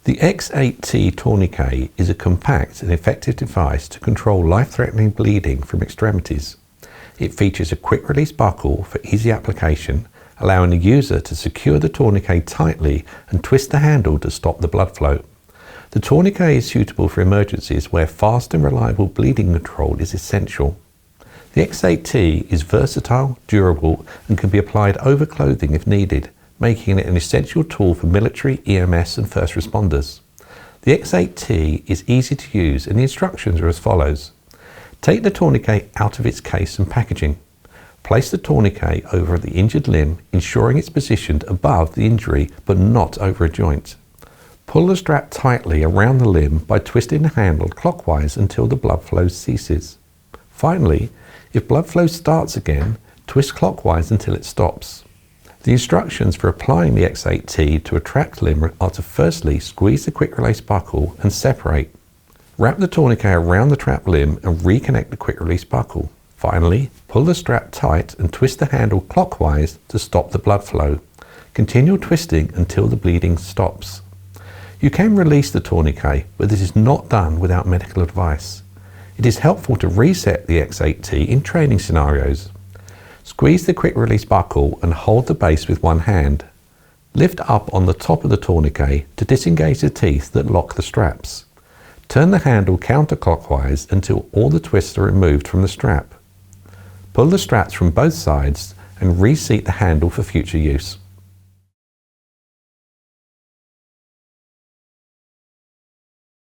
The X8T Tourniquet is a compact and effective device to control life-threatening bleeding from extremities. It features a quick-release buckle for easy application, allowing the user to secure the tourniquet tightly and twist the handle to stop the blood flow. The tourniquet is suitable for emergencies where fast and reliable bleeding control is essential. The X8T is versatile, durable, and can be applied over clothing if needed, making it an essential tool for military, EMS and first responders. The X8T is easy to use and the instructions are as follows. Take the tourniquet out of its case and packaging. Place the tourniquet over the injured limb, ensuring it's positioned above the injury but not over a joint. Pull the strap tightly around the limb by twisting the handle clockwise until the blood flow ceases. Finally, if blood flow starts again, twist clockwise until it stops. The instructions for applying the X8T to a trapped limb are to firstly squeeze the quick release buckle and separate. Wrap the tourniquet around the trapped limb and reconnect the quick release buckle. Finally, pull the strap tight and twist the handle clockwise to stop the blood flow. Continue twisting until the bleeding stops. You can release the tourniquet, but this is not done without medical advice. It is helpful to reset the X8T in training scenarios. Squeeze the quick release buckle and hold the base with one hand. Lift up on the top of the tourniquet to disengage the teeth that lock the straps. Turn the handle counterclockwise until all the twists are removed from the strap. Pull the straps from both sides and reseat the handle for future use.